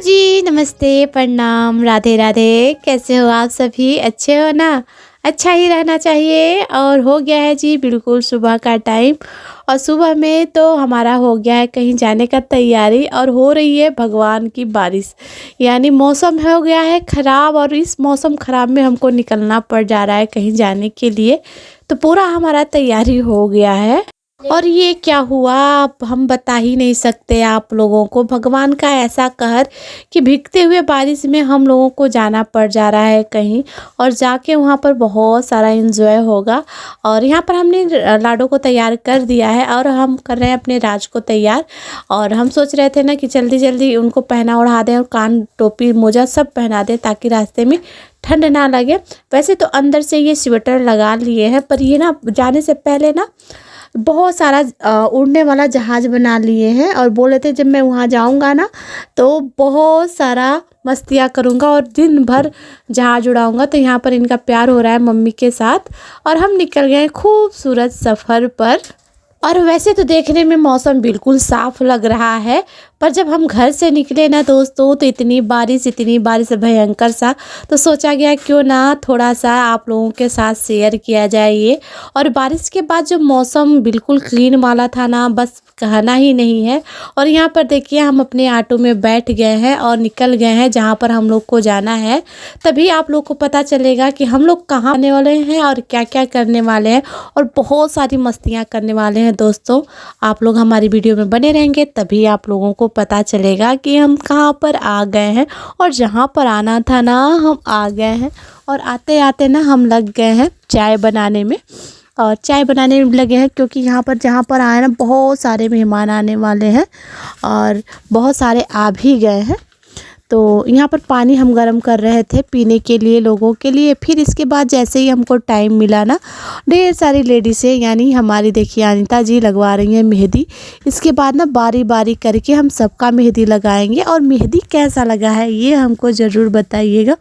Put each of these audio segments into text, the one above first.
जी, नमस्ते, प्रणाम, राधे राधे। कैसे हो आप सभी? अच्छे हो ना? अच्छा ही रहना चाहिए। और हो गया है जी बिल्कुल सुबह का टाइम। और सुबह में तो हमारा हो गया है कहीं जाने का तैयारी, और हो रही है भगवान की बारिश। यानी मौसम हो गया है ख़राब, और इस मौसम ख़राब में हमको निकलना पड़ जा रहा है कहीं जाने के लिए। तो पूरा हमारा तैयारी हो गया है। और ये क्या हुआ आप हम बता ही नहीं सकते आप लोगों को। भगवान का ऐसा कहर कि भीगते हुए बारिश में हम लोगों को जाना पड़ जा रहा है कहीं, और जाके वहाँ पर बहुत सारा एंजॉय होगा। और यहाँ पर हमने लाडो को तैयार कर दिया है, और हम कर रहे हैं अपने राज को तैयार। और हम सोच रहे थे ना कि जल्दी जल्दी उनको पहना ओढ़ा दें, और कान टोपी मोजा सब पहना दें ताकि रास्ते में ठंड ना लगे। वैसे तो अंदर से ये स्वेटर लगा लिए हैं, पर ये ना जाने से पहले ना बहुत सारा उड़ने वाला जहाज़ बना लिए हैं, और बोले थे जब मैं वहाँ जाऊँगा ना तो बहुत सारा मस्तियाँ करूँगा और दिन भर जहाज़ उड़ाऊँगा। तो यहाँ पर इनका प्यार हो रहा है मम्मी के साथ, और हम निकल गए खूबसूरत सफ़र पर। और वैसे तो देखने में मौसम बिल्कुल साफ़ लग रहा है, पर जब हम घर से निकले ना दोस्तों तो इतनी बारिश भयंकर सा। तो सोचा गया क्यों ना थोड़ा सा आप लोगों के साथ शेयर किया जाए ये। और बारिश के बाद जो मौसम बिल्कुल क्लीन वाला था ना, बस कहना ही नहीं है। और यहाँ पर देखिए हम अपने ऑटो में बैठ गए हैं और निकल गए हैं जहाँ पर हम लोग को जाना है। तभी आप लोग को पता चलेगा कि हम लोग कहाँ आने वाले हैं और क्या क्या करने वाले हैं, और बहुत सारी मस्तियाँ करने वाले हैं दोस्तों। आप लोग हमारी वीडियो में बने रहेंगे तभी आप लोगों को पता चलेगा कि हम कहाँ पर आ गए हैं, और जहाँ पर आना था ना हम आ गए हैं। और आते आते ना हम लग गए हैं चाय बनाने में, और चाय बनाने में लगे हैं क्योंकि यहाँ पर जहाँ पर आए ना बहुत सारे मेहमान आने वाले हैं, और बहुत सारे आ भी गए हैं। तो यहाँ पर पानी हम गर्म कर रहे थे पीने के लिए लोगों के लिए। फिर इसके बाद जैसे ही हमको टाइम मिला ना, ढेर सारी लेडीज़ें यानी हमारी देखिए अनीता जी लगवा रही हैं मेहंदी। इसके बाद ना बारी बारी करके हम सबका मेहंदी लगाएंगे, और मेहंदी कैसा लगा है ये हमको ज़रूर बताइएगा।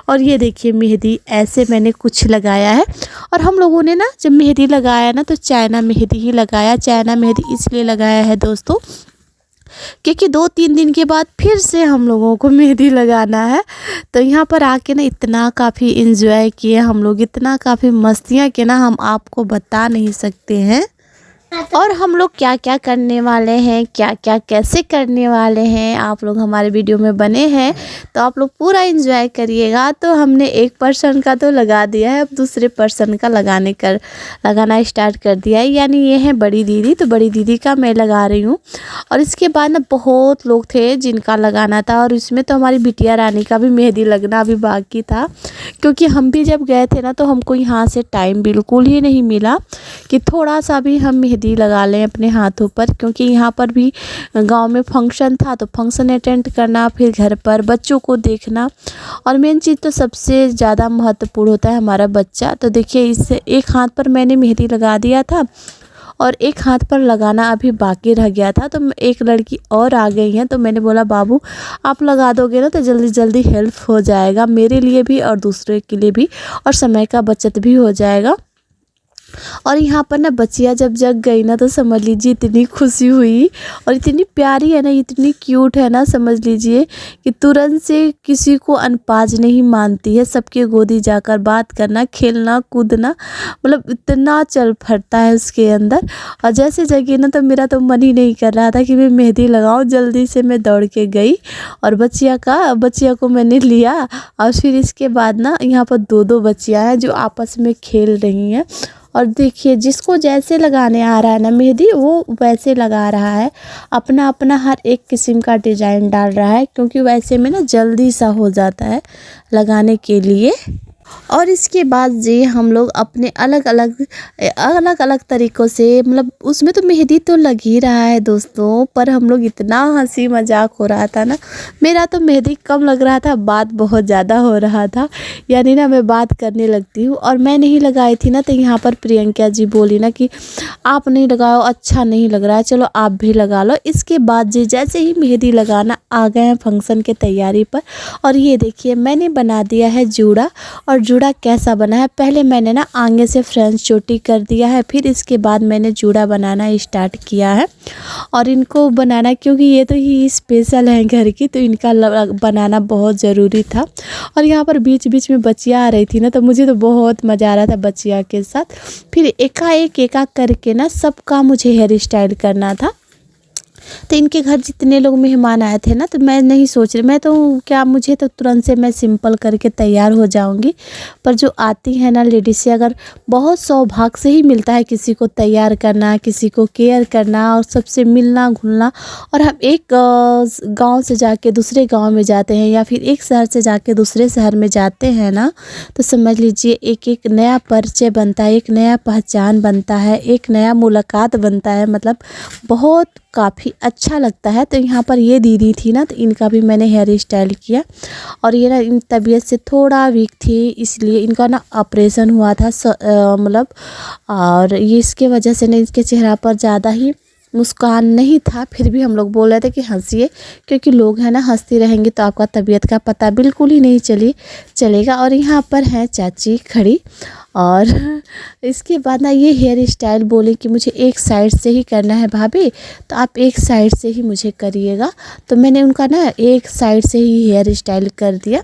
और ये देखिए मेहंदी ऐसे मैंने कुछ लगाया है। और हम लोगों ने ना जब मेहंदी लगाया ना तो चाइना मेहंदी ही लगाया। चाइना मेहंदी इसलिए लगाया है दोस्तों क्योंकि 2-3 दिन के बाद फिर से हम लोगों को मेहंदी लगाना है। तो यहाँ पर आके ना इतना काफ़ी एंजॉय किए हम लोग, इतना काफ़ी मस्तियाँ किए ना हम आपको बता नहीं सकते हैं। और हम लोग क्या क्या करने वाले हैं, क्या क्या कैसे करने वाले हैं, आप लोग हमारे वीडियो में बने हैं तो आप लोग पूरा एंजॉय करिएगा। तो हमने एक पर्सन का तो लगा दिया है, अब दूसरे पर्सन का लगाना स्टार्ट कर दिया है। यानी ये है बड़ी दीदी, तो बड़ी दीदी का मैं लगा रही हूँ। और इसके बाद ना बहुत लोग थे जिनका लगाना था, और इसमें तो हमारी बिटिया रानी का भी मेहंदी लगना अभी बाकी था। क्योंकि हम भी जब गए थे ना तो हमको यहाँ से टाइम बिल्कुल ही नहीं मिला कि थोड़ा सा भी हम मेहंदी लगा लें अपने हाथों पर। क्योंकि यहाँ पर भी गांव में फंक्शन था, तो फंक्शन अटेंड करना, फिर घर पर बच्चों को देखना, और मेन चीज़ तो सबसे ज़्यादा महत्वपूर्ण होता है हमारा बच्चा। तो देखिए इससे एक हाथ पर मैंने मेहंदी लगा दिया था, और एक हाथ पर लगाना अभी बाकी रह गया था। तो एक लड़की और आ गई हैं, तो मैंने बोला बाबू आप लगा दोगे ना तो जल्दी जल्दी हेल्प हो जाएगा मेरे लिए भी और दूसरे के लिए भी, और समय का बचत भी हो जाएगा। और यहाँ पर ना बच्चियाँ जब जग गई ना तो समझ लीजिए इतनी खुशी हुई, और इतनी प्यारी है ना, इतनी क्यूट है ना, समझ लीजिए कि तुरंत से किसी को अनपाज नहीं मानती है। सबके गोदी जाकर बात करना, खेलना कूदना, मतलब इतना चल फरता है उसके अंदर। और जैसे जगी ना तो मेरा तो मन ही नहीं कर रहा था कि मैं मेहंदी लगाऊं। जल्दी से मैं दौड़ के गई और बच्चिया को मैंने लिया। और फिर इसके बाद ना यहाँ पर 2-2 बच्चियाँ हैं जो आपस में खेल रही हैं। और देखिए जिसको जैसे लगाने आ रहा है ना मेहंदी वो वैसे लगा रहा है, अपना अपना हर एक किस्म का डिज़ाइन डाल रहा है, क्योंकि वैसे में ना जल्दी सा हो जाता है लगाने के लिए। और इसके बाद जी हम लोग अपने अलग अलग तरीक़ों से, मतलब उसमें तो मेहंदी तो लग ही रहा है दोस्तों, पर हम लोग इतना हंसी मजाक हो रहा था ना। मेरा तो मेहंदी कम लग रहा था, बात बहुत ज़्यादा हो रहा था। यानी ना मैं बात करने लगती हूँ, और मैं नहीं लगाई थी ना तो यहाँ पर प्रियंका जी बोली ना कि आप नहीं लगाओ, अच्छा नहीं लग रहा है, चलो आप भी लगा लो। इसके बाद जी जैसे ही मेहंदी लगाना आ गए हैं फंक्शन के तैयारी पर। और ये देखिए मैंने बना दिया है जूड़ा, और जूड़ा कैसा बना है, पहले मैंने ना आगे से फ्रेंच चोटी कर दिया है, फिर इसके बाद मैंने जूड़ा बनाना स्टार्ट किया है। और इनको बनाना, क्योंकि ये तो ही स्पेशल है घर की, तो इनका बनाना बहुत ज़रूरी था। और यहाँ पर बीच बीच में बच्चियाँ आ रही थी ना, तो मुझे तो बहुत मज़ा आ रहा था बच्चियाँ के साथ। फिर एकाएक करके ना सबका मुझे हेयर स्टाइल करना था। तो इनके घर जितने लोग मेहमान आए थे ना, तो मैं नहीं सोच रही, मैं तो क्या, मुझे तो तुरंत से मैं सिंपल करके तैयार हो जाऊंगी। पर जो आती है ना लेडीज से, अगर बहुत सौभाग्य से ही मिलता है किसी को तैयार करना, किसी को केयर करना और सबसे मिलना घुलना। और हम एक गांव से जाके दूसरे गांव में जाते हैं, या फिर एक शहर से जाके दूसरे शहर में जाते हैं ना, तो समझ लीजिए एक एक नया परिचय बनता है, एक नया पहचान बनता है, एक नया मुलाकात बनता है। मतलब बहुत काफ़ी अच्छा लगता है। तो यहाँ पर ये दीदी थी ना, तो इनका भी मैंने हेयर स्टाइल किया। और ये ना इन तबीयत से थोड़ा वीक थी, इसलिए इनका ना ऑपरेशन हुआ था मतलब, और ये इसके वजह से ना इसके चेहरा पर ज़्यादा ही मुस्कान नहीं था। फिर भी हम लोग बोल रहे थे कि हंसिए, क्योंकि लोग हैं ना, हंसती रहेंगे तो आपका तबीयत का पता बिल्कुल ही नहीं चलेगा। और यहाँ पर हैं चाची खड़ी। और इसके बाद ना ये हेयर स्टाइल बोले कि मुझे एक साइड से ही करना है भाभी, तो आप एक साइड से ही मुझे करिएगा। तो मैंने उनका ना एक साइड से ही हेयर स्टाइल कर दिया।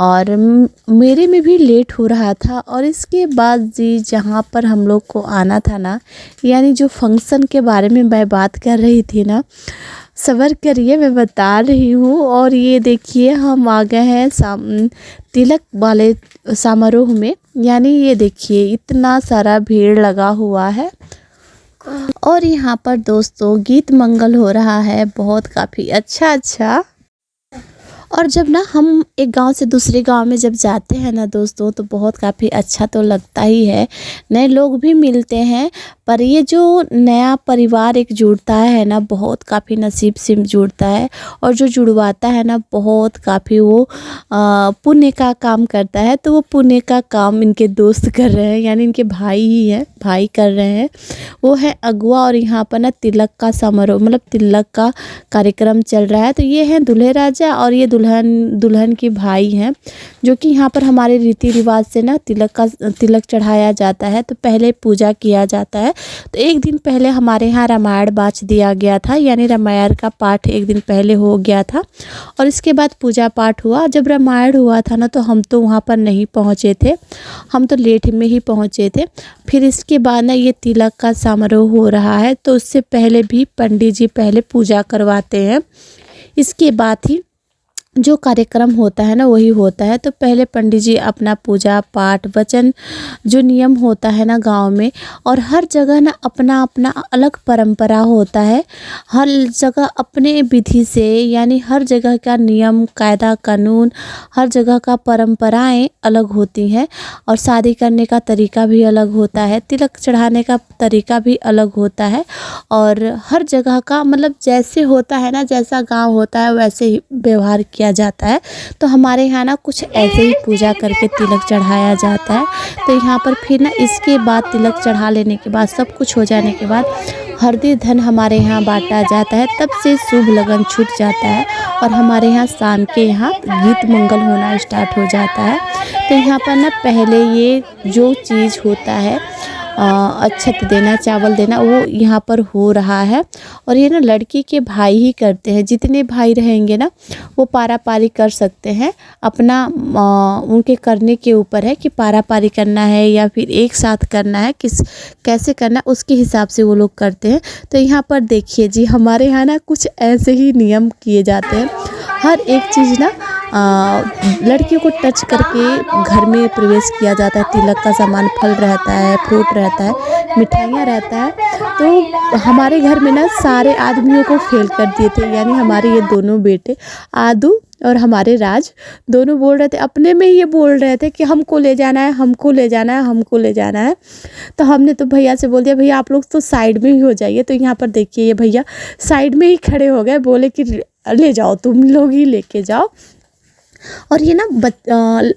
और मेरे में भी लेट हो रहा था। और इसके बाद जी जहाँ पर हम लोग को आना था ना, यानी जो फंक्शन के बारे में मैं बात कर रही थी ना, सब्र करिए मैं बता रही हूँ। और ये देखिए हम आ गए हैं तिलक वाले समारोह में। यानी ये देखिए इतना सारा भीड़ लगा हुआ है। और यहाँ पर दोस्तों गीत मंगल हो रहा है, बहुत काफ़ी अच्छा। और जब ना हम एक गांव से दूसरे गांव में जब जाते हैं ना दोस्तों, तो बहुत काफ़ी अच्छा तो लगता ही है, नए लोग भी मिलते हैं। पर ये जो नया परिवार एक जुड़ता है ना, बहुत काफ़ी नसीब से जुड़ता है। और जो जुड़वाता है ना, बहुत काफ़ी वो पुण्य का काम करता है। तो वो पुण्य का काम इनके दोस्त कर रहे हैं, यानी इनके भाई ही है, भाई कर रहे हैं, वो है अगुआ। और यहाँ पर ना तिलक का समारोह, मतलब तिलक का कार्यक्रम चल रहा है। तो ये हैं दूल्हे राजा और ये दुल्हन के भाई हैं, जो कि यहाँ पर हमारे रीति रिवाज से ना तिलक चढ़ाया जाता है। तो पहले पूजा किया जाता है। तो एक दिन पहले हमारे यहाँ रामायण बाँच दिया गया था, यानी रामायण का पाठ एक दिन पहले हो गया था। और इसके बाद पूजा पाठ हुआ। जब रामायण हुआ था ना, तो हम तो वहाँ पर नहीं पहुँचे थे, हम तो लेट में ही पहुँचे थे। फिर इसके बाद ना ये तिलक का समारोह हो रहा है। तो उससे पहले भी पंडित जी पहले पूजा करवाते हैं, इसके बाद ही जो कार्यक्रम होता है ना वही होता है। तो पहले पंडित जी अपना पूजा पाठ वचन जो नियम होता है ना गांव में, और हर जगह ना अपना अपना अलग परंपरा होता है, हर जगह अपने विधि से, यानी हर जगह का नियम कायदा कानून, हर जगह का परंपराएं अलग होती हैं। और शादी करने का तरीका भी अलग होता है, तिलक चढ़ाने का तरीका भी अलग होता है। और हर जगह का मतलब जैसे होता है ना, जैसा गांव होता है वैसे ही व्यवहार किया जाता है। तो हमारे यहाँ ना कुछ ऐसे ही पूजा करके तिलक चढ़ाया जाता है। तो यहाँ पर फिर ना इसके बाद तिलक चढ़ा लेने के बाद, सब कुछ हो जाने के बाद, हरदी धन हमारे यहाँ बांटा जाता है। तब से शुभ लगन छूट जाता है और हमारे यहाँ शाम के यहाँ गीत मंगल होना स्टार्ट हो जाता है। तो यहाँ पर ना पहले ये जो चीज़ होता है अक्षत देना, चावल देना, वो यहाँ पर हो रहा है। और ये ना लड़की के भाई ही करते हैं, जितने भाई रहेंगे ना वो पारा पारी कर सकते हैं। अपना उनके करने के ऊपर है कि पारा पारी करना है या फिर एक साथ करना है, कैसे करना है, उसके हिसाब से वो लोग करते हैं। तो यहाँ पर देखिए जी हमारे यहाँ ना कुछ ऐसे ही नियम किए जाते हैं। हर एक चीज़ ना लड़कियों को टच करके घर में प्रवेश किया जाता है। तिलक का सामान, फल रहता है, फ्रूट रहता है, मिठाइयाँ रहता है। तो हमारे घर में ना सारे आदमियों को फेल कर दिए थे, यानी हमारे ये दोनों बेटे आदू और हमारे राज दोनों बोल रहे थे, अपने में ये बोल रहे थे कि हमको ले जाना है, हमको ले जाना है, हमको ले जाना है। तो हमने तो भैया से बोल दिया, भैया आप लोग तो साइड में ही हो जाइए। तो यहाँ पर देखिए ये भैया साइड में ही खड़े हो गए, बोले कि ले जाओ, तुम लोग ही लेके जाओ। और ये ना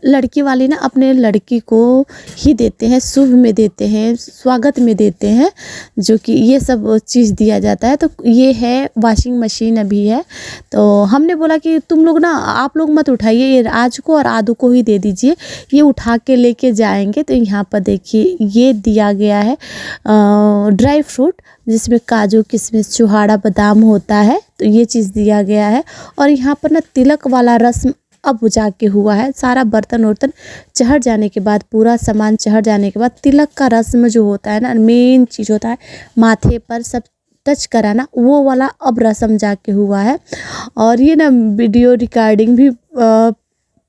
लड़की वाले ना अपने लड़की को ही देते हैं, शुभ में देते हैं, स्वागत में देते हैं, जो कि ये सब चीज़ दिया जाता है। तो ये है वॉशिंग मशीन अभी है। तो हमने बोला कि तुम लोग ना, आप लोग मत उठाइए, ये आज को और आदू को ही दे दीजिए, ये उठा के लेके जाएंगे। तो यहाँ पर देखिए ये दिया गया है ड्राई फ्रूट, जिसमें काजू किशमिश छुहाड़ा बादाम होता है। तो ये चीज़ दिया गया है। और यहाँ पर ना तिलक वाला रस्म अब जाके हुआ है। सारा बर्तन वर्तन चढ़ जाने के बाद, पूरा सामान चढ़ जाने के बाद तिलक का रस्म जो होता है ना, मेन चीज़ होता है माथे पर सब टच कराना, वो वाला अब रस्म जाके हुआ है। और ये ना वीडियो रिकॉर्डिंग भी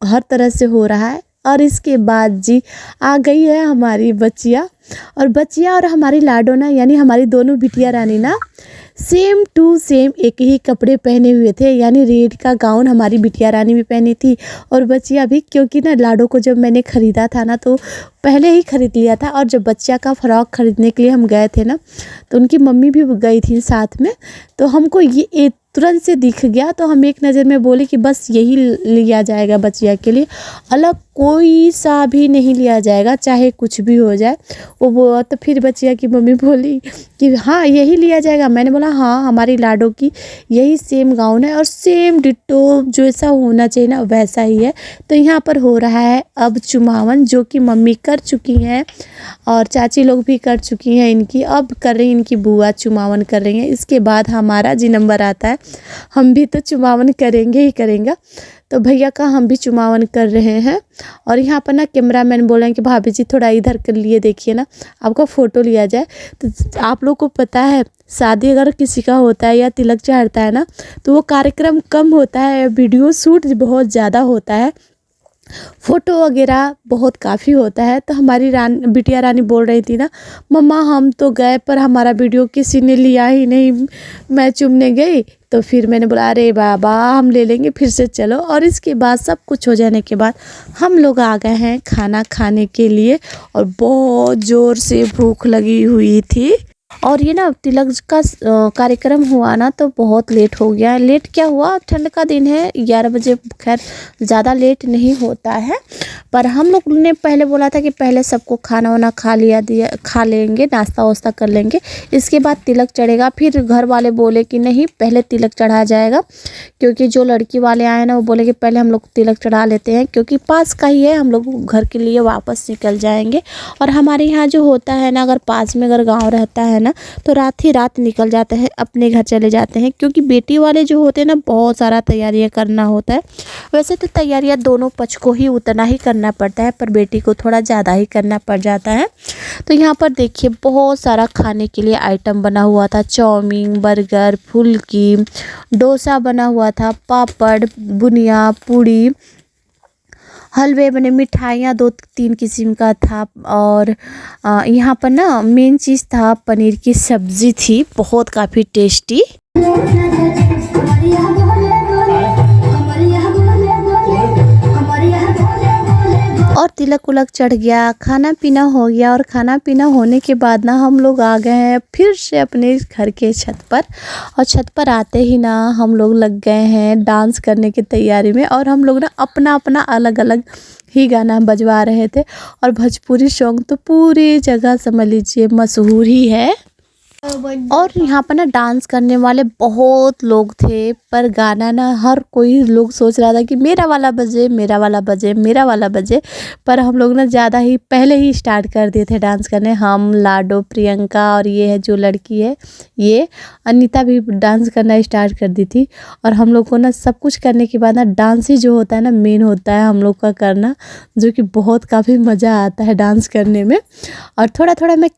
हर तरह से हो रहा है। और इसके बाद जी आ गई है हमारी बच्चिया, और बच्चिया और हमारी लाडो ना, यानी हमारी दोनों बिटिया रानी ना सेम टू सेम एक ही कपड़े पहने हुए थे। यानी रेड का गाउन हमारी बिटिया रानी भी पहनी थी और बच्चिया भी, क्योंकि ना लाडो को जब मैंने ख़रीदा था ना, तो पहले ही ख़रीद लिया था। और जब बच्चा का फ़्रॉक ख़रीदने के लिए हम गए थे ना, तो उनकी मम्मी भी गई थी साथ में। तो हमको ये तुरंत से दिख गया, तो हम एक नज़र में बोले कि बस यही लिया जाएगा बच्चिया के लिए, अलग कोई सा भी नहीं लिया जाएगा, चाहे कुछ भी हो जाए। वो तो फिर बच्चिया की मम्मी बोली कि हाँ यही लिया जाएगा। मैंने बोला हाँ, हमारी लाडो की यही सेम गाउन है और सेम डिट्टो जैसा होना चाहिए ना वैसा ही है। तो यहाँ पर हो रहा है अब चुमावन, जो कि मम्मी कर चुकी हैं और चाची लोग भी कर चुकी हैं इनकी। अब कर रही इनकी बुआ चुमावन कर रही हैं। इसके बाद हमारा जी नंबर आता है, हम भी तो चुमावन करेंगे ही करेंगे। तो भैया का हम भी चुमावन कर रहे हैं। और यहाँ पर ना कैमरामैन बोल रहे हैं कि भाभी जी थोड़ा इधर कर लिए देखिए ना, आपका फ़ोटो लिया जाए। तो आप लोग को पता है, शादी अगर किसी का होता है या तिलक चढ़ता है ना, तो वो कार्यक्रम कम होता है, वीडियो शूट बहुत ज़्यादा होता है, फ़ोटो वगैरह बहुत काफ़ी होता है। तो हमारी बिटिया रानी बोल रही थी ना, मम्मा हम तो गए पर हमारा वीडियो किसी ने लिया ही नहीं, मैं चुमने गई। तो फिर मैंने बोला अरे बाबा हम ले लेंगे, फिर से चलो। और इसके बाद सब कुछ हो जाने के बाद हम लोग आ गए हैं खाना खाने के लिए, और बहुत ज़ोर से भूख लगी हुई थी। और ये ना तिलक का कार्यक्रम हुआ ना, तो बहुत लेट हो गया। लेट क्या हुआ, ठंड का दिन है, 11 बजे, खैर ज़्यादा लेट नहीं होता है। पर हम लोग ने पहले बोला था कि पहले सबको खाना वाना खा लेंगे, नाश्ता वास्ता कर लेंगे, इसके बाद तिलक चढ़ेगा। फिर घर वाले बोले कि नहीं पहले तिलक चढ़ाया जाएगा, क्योंकि जो लड़की वाले आए ना वो बोले कि पहले हम लोग तिलक चढ़ा लेते हैं, क्योंकि पास का ही है, हम लोग घर के लिए वापस निकल जाएंगे। और हमारे यहाँ जो होता है ना, अगर पास में अगर गाँव रहता है ना, तो रात ही रात निकल जाते हैं, अपने घर चले जाते हैं। क्योंकि बेटी वाले जो होते हैं ना, बहुत सारा तैयारियां करना होता है। वैसे तो तैयारियां दोनों पक्ष को ही उतना ही करना पड़ता है, पर बेटी को थोड़ा ज़्यादा ही करना पड़ जाता है। तो यहाँ पर देखिए बहुत सारा खाने के लिए आइटम बना हुआ था, चाउमीन, बर्गर, फुल्की, डोसा बना हुआ था, पापड़, बुनिया, पूड़ी, हलवे बने, मिठाइयाँ 2-3 किस्म का था। और यहाँ पर ना मेन चीज़ था पनीर की सब्ज़ी थी, बहुत काफ़ी टेस्टी। और तिलक उलक चढ़ गया, खाना पीना हो गया। और खाना पीना होने के बाद ना हम लोग आ गए हैं फिर से अपने घर के छत पर। और छत पर आते ही ना हम लोग लग गए हैं डांस करने की तैयारी में। और हम लोग ना अपना अपना अलग अलग ही गाना बजवा रहे थे। और भोजपुरी सॉन्ग तो पूरी जगह समझ लीजिए मशहूर ही है। और यहाँ पर ना डांस करने वाले बहुत लोग थे, पर गाना ना हर कोई लोग सोच रहा था कि मेरा वाला बजे, मेरा वाला बजे, मेरा वाला बजे। पर हम लोग ना ज़्यादा ही पहले ही स्टार्ट कर दिए थे डांस करने, हम, लाडो, प्रियंका और ये है जो लड़की है ये अनीता भी डांस करना स्टार्ट कर दी थी। और हम लोग को ना सब कुछ करने के बाद ना डांस ही जो होता है ना मेन होता है हम लोग का करना, जो कि बहुत काफ़ी मज़ा आता है डांस करने में। और थोड़ा थोड़ा मैं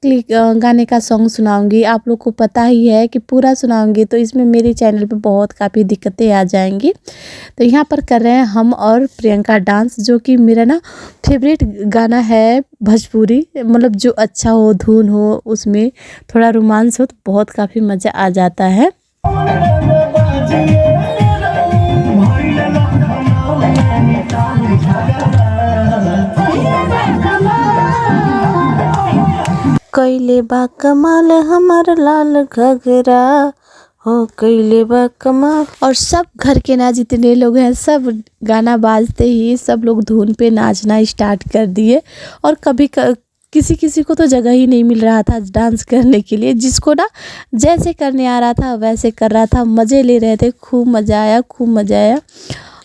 गाने का सॉन्ग सुनाऊँगी, आप लोग को पता ही है कि पूरा सुनाऊंगी तो इसमें मेरे चैनल पे बहुत काफ़ी दिक्कतें आ जाएंगी। तो यहाँ पर कर रहे हैं हम और प्रियंका डांस, जो कि मेरा ना फेवरेट गाना है भोजपुरी, मतलब जो अच्छा हो, धुन हो, उसमें थोड़ा रोमांस हो तो बहुत काफ़ी मज़ा आ जाता है। कैले बा कमाल हमार लाल घघरा हो कैले बा कमाल। और सब घर के ना जितने लोग हैं सब गाना बाजते ही सब लोग धुन पे नाचना स्टार्ट कर दिए। और कभी किसी किसी को तो जगह ही नहीं मिल रहा था डांस करने के लिए, जिसको ना जैसे करने आ रहा था वैसे कर रहा था, मज़े ले रहे थे। खूब मज़ा आया, खूब मज़ा आया।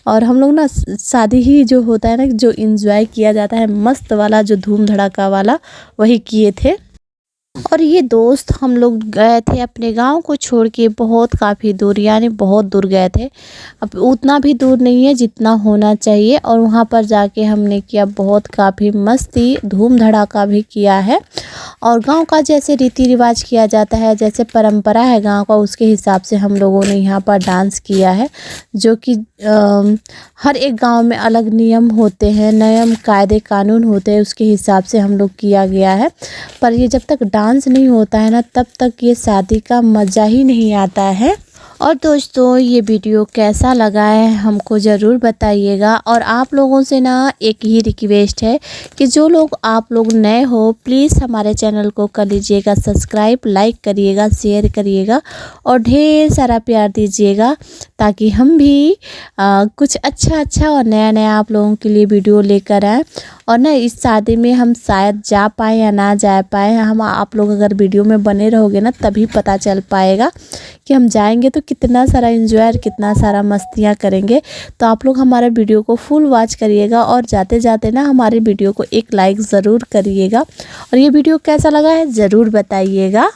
और हम लोग ना शादी ही जो होता है ना, जो एंजॉय किया जाता है मस्त वाला, जो धूम धड़ाका वाला, वही किए थे। और ये दोस्त हम लोग गए थे अपने गांव को छोड़ के बहुत काफ़ी दूर, यानी बहुत दूर गए थे। अब उतना भी दूर नहीं है जितना होना चाहिए। और वहाँ पर जाके हमने किया बहुत काफ़ी मस्ती, धूम धड़ाका भी किया है। और गांव का जैसे रीति रिवाज किया जाता है, जैसे परंपरा है गांव का, उसके हिसाब से हम लोगों ने यहाँ पर डांस किया है। जो कि हर एक गांव में अलग नियम होते हैं, नियम कायदे कानून होते हैं, उसके हिसाब से हम लोग किया गया है। पर ये जब तक डांस नहीं होता है ना, तब तक ये शादी का मज़ा ही नहीं आता है। और दोस्तों ये वीडियो कैसा लगा है हमको ज़रूर बताइएगा। और आप लोगों से ना एक ही रिक्वेस्ट है कि जो लोग आप लोग नए हो प्लीज़ हमारे चैनल को कर लीजिएगा सब्सक्राइब, लाइक करिएगा, शेयर करिएगा और ढेर सारा प्यार दीजिएगा, ताकि हम भी कुछ अच्छा और नया नया आप लोगों के लिए वीडियो लेकर आएँ। और ना इस शादी में हम शायद जा पाए या ना जा पाए, हम आप लोग अगर वीडियो में बने रहोगे ना तभी पता चल पाएगा कि हम जाएंगे तो कितना सारा एंजॉय और कितना सारा मस्तियाँ करेंगे। तो आप लोग हमारे वीडियो को फुल वॉच करिएगा और जाते जाते ना हमारे वीडियो को एक लाइक ज़रूर करिएगा। और ये वीडियो कैसा लगा है ज़रूर बताइएगा।